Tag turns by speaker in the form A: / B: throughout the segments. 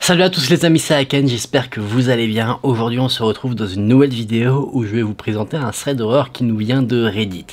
A: Salut à tous les amis, c'est Aken, j'espère que vous allez bien. Aujourd'hui on se retrouve dans une nouvelle vidéo où je vais vous présenter un thread d'horreur qui nous vient de Reddit.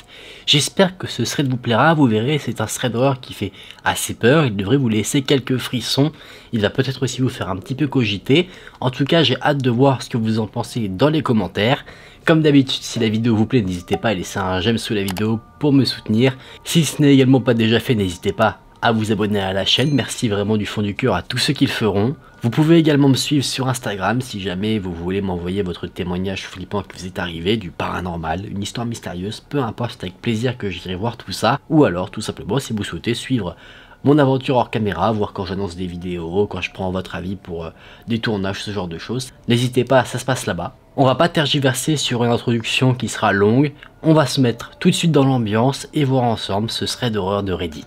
A: J'espère que ce thread vous plaira, vous verrez, c'est un thread d'horreur qui fait assez peur, il devrait vous laisser quelques frissons, il va peut-être aussi vous faire un petit peu cogiter. En tout cas j'ai hâte de voir ce que vous en pensez dans les commentaires. Comme d'habitude, si la vidéo vous plaît, n'hésitez pas à laisser un j'aime sous la vidéo pour me soutenir. Si ce n'est également pas déjà fait, n'hésitez pas à vous abonner à la chaîne. Merci vraiment du fond du cœur à tous ceux qui le feront. Vous pouvez également me suivre sur Instagram si jamais vous voulez m'envoyer votre témoignage flippant qui vous est arrivé, du paranormal, une histoire mystérieuse, peu importe, c'est avec plaisir que j'irai voir tout ça. Ou alors tout simplement si vous souhaitez suivre mon aventure hors caméra, voir quand j'annonce des vidéos, quand je prends votre avis pour des tournages, ce genre de choses. N'hésitez pas, ça se passe là-bas. On va pas tergiverser sur une introduction qui sera longue, on va se mettre tout de suite dans l'ambiance et voir ensemble ce thread d'horreur de Reddit.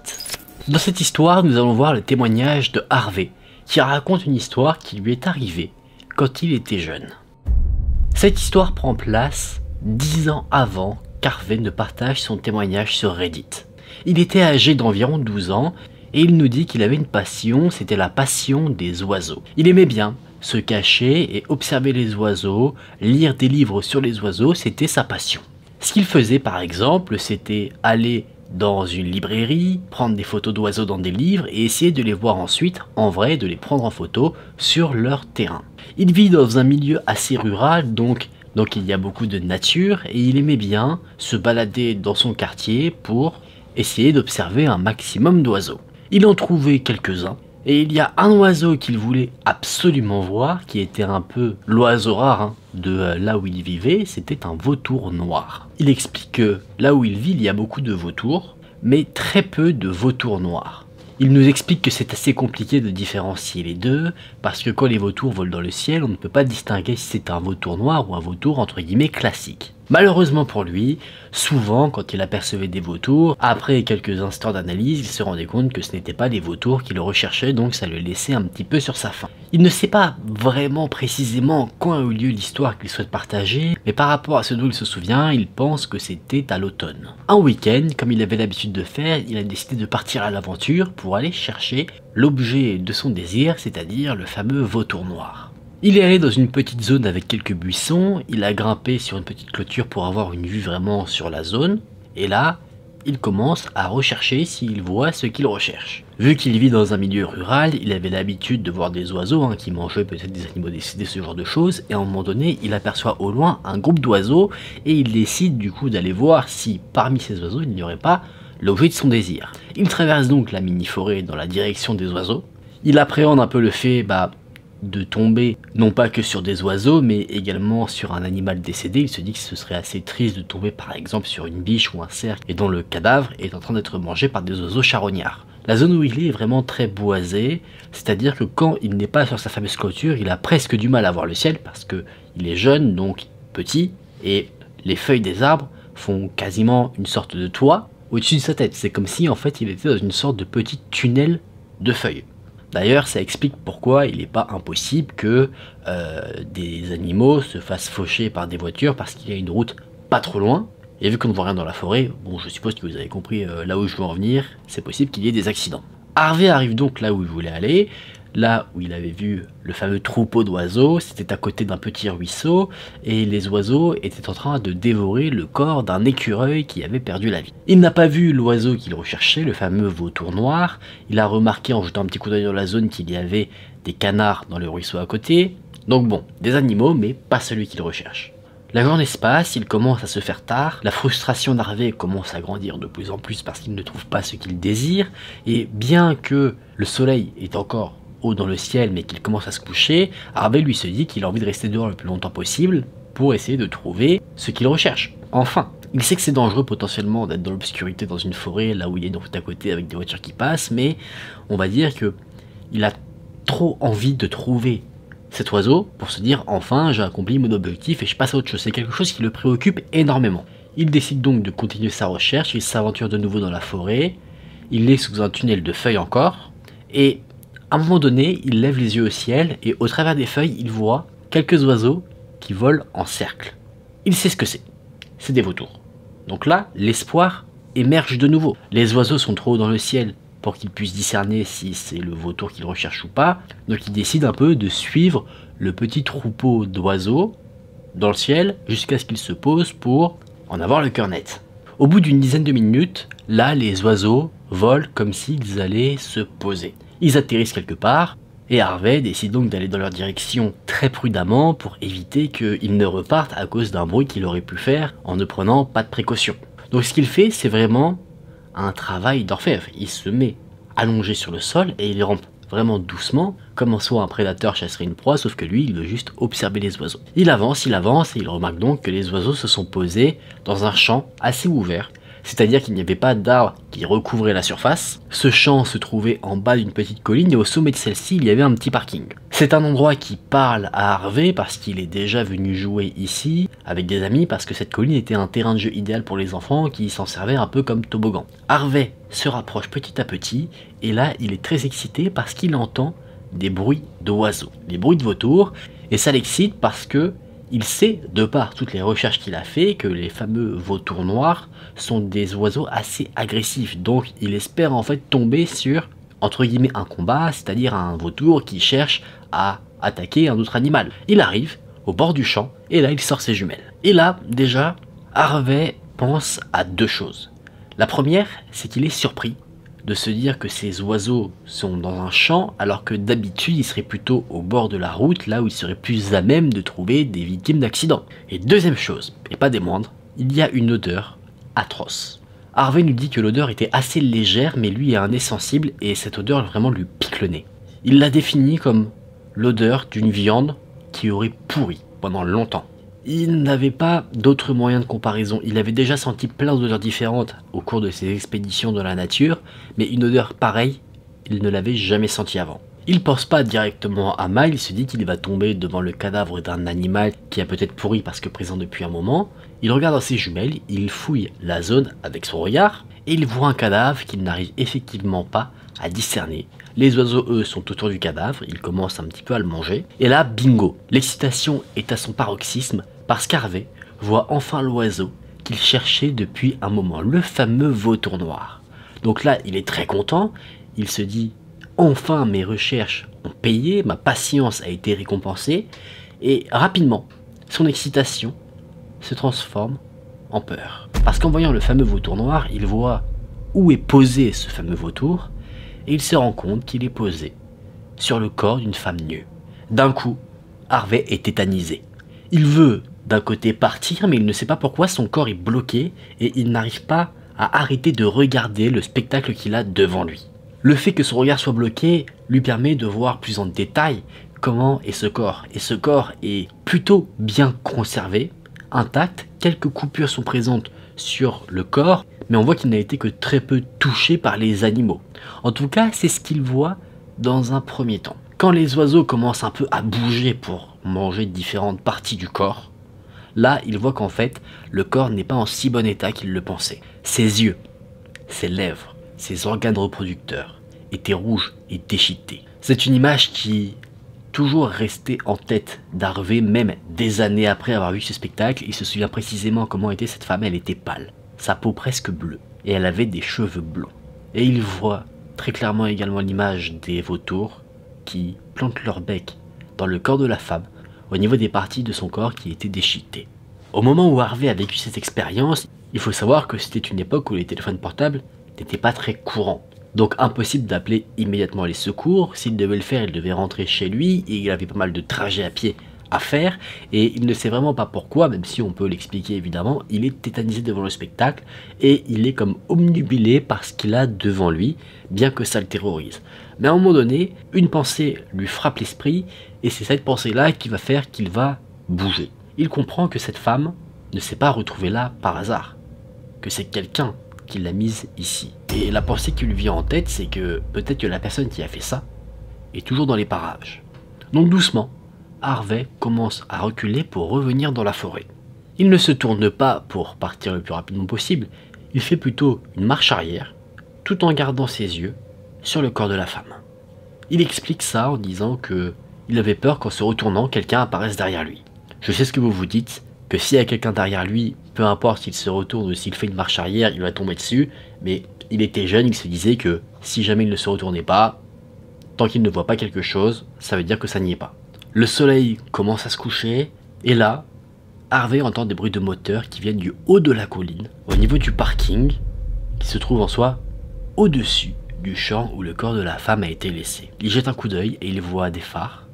A: Dans cette histoire, nous allons voir le témoignage de Harvey, qui raconte une histoire qui lui est arrivée quand il était jeune. Cette histoire prend place 10 ans avant qu'Harvey ne partage son témoignage sur Reddit. Il était âgé d'environ 12 ans et il nous dit qu'il avait une passion, c'était la passion des oiseaux. Il aimait bien se cacher et observer les oiseaux, lire des livres sur les oiseaux, c'était sa passion. Ce qu'il faisait par exemple, c'était aller dans une librairie, prendre des photos d'oiseaux dans des livres et essayer de les voir ensuite en vrai, de les prendre en photo sur leur terrain. Il vit dans un milieu assez rural, donc il y a beaucoup de nature et il aimait bien se balader dans son quartier pour essayer d'observer un maximum d'oiseaux. Il en trouvait quelques-uns et il y a un oiseau qu'il voulait absolument voir qui était un peu l'oiseau rare de là où il vivait, c'était un vautour noir. Il explique que là où il vit, il y a beaucoup de vautours, mais très peu de vautours noirs. Il nous explique que c'est assez compliqué de différencier les deux, parce que quand les vautours volent dans le ciel, on ne peut pas distinguer si c'est un vautour noir ou un vautour entre guillemets classique. Malheureusement pour lui, souvent quand il apercevait des vautours, après quelques instants d'analyse, il se rendait compte que ce n'étaient pas les vautours qu'il recherchait, donc ça le laissait un petit peu sur sa faim. Il ne sait pas vraiment précisément quand a eu lieu l'histoire qu'il souhaite partager, mais par rapport à ce dont il se souvient, il pense que c'était à l'automne. Un week-end, comme il avait l'habitude de faire, il a décidé de partir à l'aventure pour aller chercher l'objet de son désir, c'est-à-dire le fameux vautour noir. Il est allé dans une petite zone avec quelques buissons, il a grimpé sur une petite clôture pour avoir une vue vraiment sur la zone, et là, il commence à rechercher s'il voit ce qu'il recherche. Vu qu'il vit dans un milieu rural, il avait l'habitude de voir des oiseaux qui mangeaient peut-être des animaux décédés, ce genre de choses, et à un moment donné, il aperçoit au loin un groupe d'oiseaux, et il décide du coup d'aller voir si parmi ces oiseaux, il n'y aurait pas l'objet de son désir. Il traverse donc la mini-forêt dans la direction des oiseaux, il appréhende un peu le fait de tomber non pas que sur des oiseaux mais également sur un animal décédé. Il se dit que ce serait assez triste de tomber par exemple sur une biche ou un cerf et dont le cadavre est en train d'être mangé par des oiseaux charognards. La zone où il est vraiment très boisée, c'est-à-dire que quand il n'est pas sur sa fameuse clôture, il a presque du mal à voir le ciel parce que il est jeune, donc petit, et les feuilles des arbres font quasiment une sorte de toit au-dessus de sa tête. C'est comme si en fait il était dans une sorte de petit tunnel de feuilles. D'ailleurs, ça explique pourquoi il n'est pas impossible que des animaux se fassent faucher par des voitures parce qu'il y a une route pas trop loin. Et vu qu'on ne voit rien dans la forêt, bon, je suppose que vous avez compris là où je veux en venir, c'est possible qu'il y ait des accidents. Harvey arrive donc là où il voulait aller, là où il avait vu le fameux troupeau d'oiseaux, c'était à côté d'un petit ruisseau, et les oiseaux étaient en train de dévorer le corps d'un écureuil qui avait perdu la vie. Il n'a pas vu l'oiseau qu'il recherchait, le fameux vautour noir, il a remarqué en jetant un petit coup d'œil dans la zone qu'il y avait des canards dans le ruisseau à côté, donc bon, des animaux, mais pas celui qu'il recherche. La journée se passe, il commence à se faire tard, la frustration d'Harvey commence à grandir de plus en plus parce qu'il ne trouve pas ce qu'il désire, et bien que le soleil est encore haut dans le ciel mais qu'il commence à se coucher, Harvey lui se dit qu'il a envie de rester dehors le plus longtemps possible pour essayer de trouver ce qu'il recherche. Enfin, il sait que c'est dangereux potentiellement d'être dans l'obscurité dans une forêt, là où il est donc à côté avec des voitures qui passent, mais on va dire que il a trop envie de trouver cet oiseau pour se dire enfin j'ai accompli mon objectif et je passe à autre chose. C'est quelque chose qui le préoccupe énormément. Il décide donc de continuer sa recherche, il s'aventure de nouveau dans la forêt, il est sous un tunnel de feuilles encore, et à un moment donné il lève les yeux au ciel et au travers des feuilles il voit quelques oiseaux qui volent en cercle. Il sait ce que c'est des vautours. Donc là l'espoir émerge de nouveau. Les oiseaux sont trop haut dans le ciel pour qu'il puisse discerner si c'est le vautour qu'il recherche ou pas. Donc il décide un peu de suivre le petit troupeau d'oiseaux dans le ciel jusqu'à ce qu'il se pose pour en avoir le cœur net. Au bout d'une dizaine de minutes, là les oiseaux volent comme s'ils allaient se poser. Ils atterrissent quelque part et Harvey décide donc d'aller dans leur direction très prudemment pour éviter qu'ils ne repartent à cause d'un bruit qu'il aurait pu faire en ne prenant pas de précautions. Donc ce qu'il fait, c'est vraiment un travail d'orfèvre. Il se met allongé sur le sol et il rampe vraiment doucement, comme en soi un prédateur chasserait une proie, sauf que lui, il veut juste observer les oiseaux. Il avance et il remarque donc que les oiseaux se sont posés dans un champ assez ouvert, c'est-à-dire qu'il n'y avait pas d'arbres qui recouvraient la surface. Ce champ se trouvait en bas d'une petite colline et au sommet de celle-ci, il y avait un petit parking. C'est un endroit qui parle à Harvey parce qu'il est déjà venu jouer ici avec des amis, parce que cette colline était un terrain de jeu idéal pour les enfants qui s'en servaient un peu comme toboggan. Harvey se rapproche petit à petit et là, il est très excité parce qu'il entend des bruits d'oiseaux, des bruits de vautours, et ça l'excite parce que il sait, de par toutes les recherches qu'il a fait, que les fameux vautours noirs sont des oiseaux assez agressifs. Donc il espère en fait tomber sur, entre guillemets, un combat, c'est-à-dire un vautour qui cherche à attaquer un autre animal. Il arrive au bord du champ et là il sort ses jumelles. Et là, déjà, Harvey pense à deux choses. La première, c'est qu'il est surpris de se dire que ces oiseaux sont dans un champ alors que d'habitude ils seraient plutôt au bord de la route, là où ils seraient plus à même de trouver des victimes d'accidents. Et deuxième chose, et pas des moindres, il y a une odeur atroce. Harvey nous dit que l'odeur était assez légère mais lui est un nez sensible et cette odeur vraiment lui pique le nez. Il l'a définie comme l'odeur d'une viande qui aurait pourri pendant longtemps. Il n'avait pas d'autres moyens de comparaison, il avait déjà senti plein d'odeurs différentes au cours de ses expéditions dans la nature, mais une odeur pareille, il ne l'avait jamais sentie avant. Il pense pas directement à mal, il se dit qu'il va tomber devant le cadavre d'un animal qui a peut-être pourri parce que présent depuis un moment. Il regarde dans ses jumelles, il fouille la zone avec son regard, et il voit un cadavre qu'il n'arrive effectivement pas à discerner. Les oiseaux, eux, sont autour du cadavre, ils commencent un petit peu à le manger. Et là, bingo, l'excitation est à son paroxysme parce qu'Harvey voit enfin l'oiseau qu'il cherchait depuis un moment, le fameux vautour noir. Donc là, il est très content, il se dit « Enfin, mes recherches ont payé, ma patience a été récompensée » et rapidement, son excitation se transforme en peur. Parce qu'en voyant le fameux vautour noir, il voit où est posé ce fameux vautour, et il se rend compte qu'il est posé sur le corps d'une femme nue. D'un coup, Harvey est tétanisé. Il veut d'un côté partir, mais il ne sait pas pourquoi son corps est bloqué et il n'arrive pas à arrêter de regarder le spectacle qu'il a devant lui. Le fait que son regard soit bloqué lui permet de voir plus en détail comment est ce corps. Et ce corps est plutôt bien conservé, intact, quelques coupures sont présentes sur le corps, mais on voit qu'il n'a été que très peu touché par les animaux. En tout cas, c'est ce qu'il voit dans un premier temps. Quand les oiseaux commencent un peu à bouger pour manger différentes parties du corps, là, il voit qu'en fait, le corps n'est pas en si bon état qu'il le pensait. Ses yeux, ses lèvres, ses organes reproducteurs étaient rouges et déchiquetés. C'est une image qui toujours resté en tête d'Harvey, même des années après avoir vu ce spectacle. Il se souvient précisément comment était cette femme. Elle était pâle, sa peau presque bleue, et elle avait des cheveux blonds. Et il voit très clairement également l'image des vautours qui plantent leur bec dans le corps de la femme, au niveau des parties de son corps qui étaient déchiquetées. Au moment où Harvey a vécu cette expérience, il faut savoir que c'était une époque où les téléphones portables n'étaient pas très courants. Donc impossible d'appeler immédiatement les secours. S'il devait le faire, il devait rentrer chez lui et il avait pas mal de trajets à pied à faire et il ne sait vraiment pas pourquoi, même si on peut l'expliquer évidemment. Il est tétanisé devant le spectacle et il est comme omnubilé par ce qu'il a devant lui, bien que ça le terrorise. Mais à un moment donné, une pensée lui frappe l'esprit et c'est cette pensée-là qui va faire qu'il va bouger. Il comprend que cette femme ne s'est pas retrouvée là par hasard, que c'est quelqu'un qui l'a mise ici. Et la pensée qui lui vient en tête, c'est que peut-être que la personne qui a fait ça est toujours dans les parages. Donc doucement, Harvey commence à reculer pour revenir dans la forêt. Il ne se tourne pas pour partir le plus rapidement possible, il fait plutôt une marche arrière, tout en gardant ses yeux sur le corps de la femme. Il explique ça en disant que il avait peur qu'en se retournant, quelqu'un apparaisse derrière lui. Je sais ce que vous vous dites, que s'il y a quelqu'un derrière lui, peu importe s'il se retourne ou s'il fait une marche arrière, il va tomber dessus, mais il était jeune, il se disait que Si jamais il ne se retournait pas, tant qu'il ne voit pas quelque chose, ça veut dire que ça n'y est pas. Le soleil commence à se coucher, et là, Harvey entend des bruits de moteur qui viennent du haut de la colline, au niveau du parking, qui se trouve en soi au-dessus du champ où le corps de la femme a été laissé. Il jette un coup d'œil et il voit des phares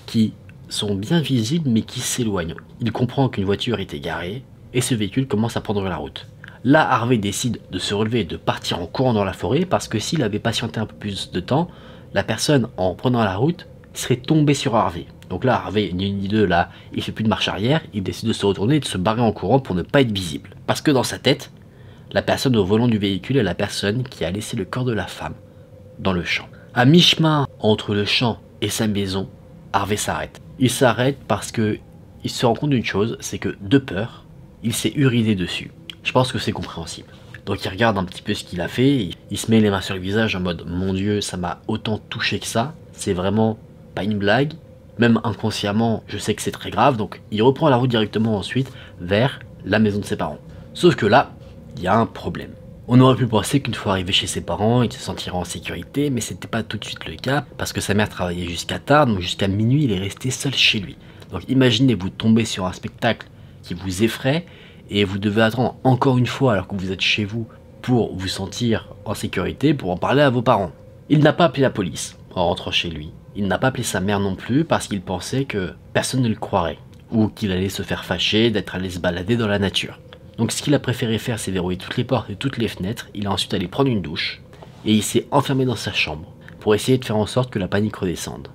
A: qui sont bien visibles mais qui s'éloignent. Il comprend qu'une voiture est égarée et ce véhicule commence à prendre la route. Là, Harvey décide de se relever et de partir en courant dans la forêt parce que s'il avait patienté un peu plus de temps, la personne, en prenant la route, serait tombée sur Harvey. Donc là, Harvey, ni une ni deux, là, il fait plus de marche arrière, il décide de se retourner et de se barrer en courant pour ne pas être visible. Parce que dans sa tête, la personne au volant du véhicule est la personne qui a laissé le corps de la femme dans le champ. À mi-chemin entre le champ et sa maison, Harvey s'arrête. Il s'arrête parce que il se rend compte d'une chose, c'est que de peur, il s'est uriné dessus. Je pense que c'est compréhensible. Donc il regarde un petit peu ce qu'il a fait, il se met les mains sur le visage en mode « Mon Dieu, ça m'a autant touché que ça, c'est vraiment pas une blague ». Même inconsciemment, je sais que c'est très grave, donc il reprend la route directement ensuite vers la maison de ses parents. Sauf que là, il y a un problème. On aurait pu penser qu'une fois arrivé chez ses parents, il se sentirait en sécurité, mais c'était pas tout de suite le cas, parce que sa mère travaillait jusqu'à tard, donc jusqu'à minuit, il est resté seul chez lui. Donc imaginez, vous tombez sur un spectacle qui vous effraie, et vous devez attendre encore une fois alors que vous êtes chez vous pour vous sentir en sécurité, pour en parler à vos parents. Il n'a pas appelé la police en rentrant chez lui. Il n'a pas appelé sa mère non plus parce qu'il pensait que personne ne le croirait, ou qu'il allait se faire fâcher d'être allé se balader dans la nature. Donc ce qu'il a préféré faire, c'est verrouiller toutes les portes et toutes les fenêtres. Il a ensuite allé prendre une douche, et il s'est enfermé dans sa chambre pour essayer de faire en sorte que la panique redescende.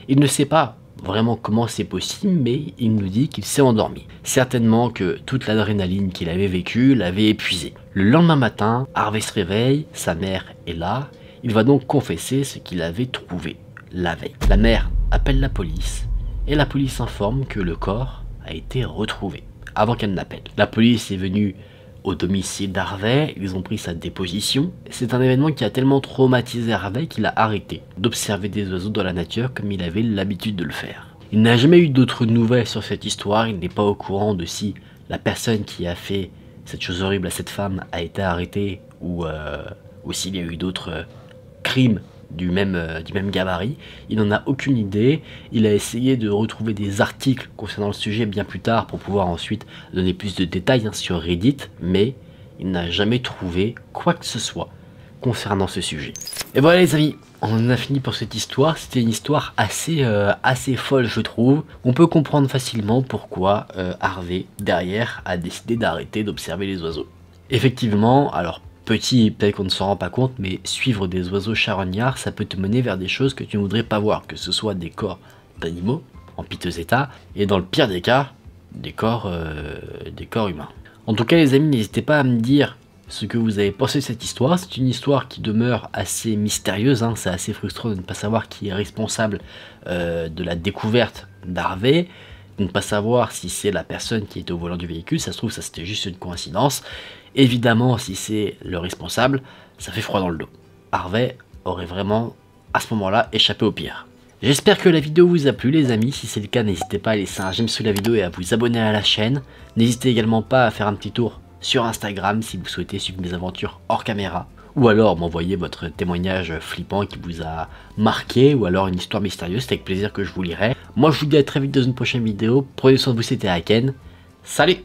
A: Il ne sait pas vraiment comment c'est possible, mais il nous dit qu'il s'est endormi. Certainement que toute l'adrénaline qu'il avait vécue l'avait épuisé. Le lendemain matin, Harvey se réveille, sa mère est là, il va donc confesser ce qu'il avait trouvé la veille. La mère appelle la police, et la police informe que le corps a été retrouvé, avant qu'elle n'appelle. La police est venue au domicile d'Harvey, ils ont pris sa déposition. C'est un événement qui a tellement traumatisé Harvey qu'il a arrêté d'observer des oiseaux dans la nature comme il avait l'habitude de le faire. Il n'a jamais eu d'autres nouvelles sur cette histoire, il n'est pas au courant de si la personne qui a fait cette chose horrible à cette femme a été arrêtée ou s'il y a eu d'autres crimes du même gabarit. Il n'en a aucune idée. Il a essayé de retrouver des articles concernant le sujet bien plus tard pour pouvoir ensuite donner plus de détails sur Reddit, mais il n'a jamais trouvé quoi que ce soit concernant ce sujet. Et voilà les amis, on en a fini pour cette histoire. C'était une histoire assez folle, je trouve. On peut comprendre facilement pourquoi Harvey derrière a décidé d'arrêter d'observer les oiseaux. Effectivement, alors petit, peut-être qu'on ne s'en rend pas compte, mais suivre des oiseaux charognards, ça peut te mener vers des choses que tu ne voudrais pas voir, que ce soit des corps d'animaux en piteux état, et dans le pire des cas, des corps humains. En tout cas les amis, n'hésitez pas à me dire ce que vous avez pensé de cette histoire. C'est une histoire qui demeure assez mystérieuse, hein. C'est assez frustrant de ne pas savoir qui est responsable de la découverte d'Harvey, de ne pas savoir si c'est la personne qui était au volant du véhicule. Ça se trouve, ça c'était juste une coïncidence. Évidemment, si c'est le responsable, ça fait froid dans le dos. Harvey aurait vraiment, à ce moment-là, échappé au pire. J'espère que la vidéo vous a plu les amis. Si c'est le cas, n'hésitez pas à laisser un j'aime sous la vidéo et à vous abonner à la chaîne. N'hésitez également pas à faire un petit tour sur Instagram si vous souhaitez suivre mes aventures hors caméra. Ou alors m'envoyer votre témoignage flippant qui vous a marqué, ou alors une histoire mystérieuse, c'est avec plaisir que je vous lirai. Moi je vous dis à très vite dans une prochaine vidéo. Prenez soin de vous, c'était Haken. Salut!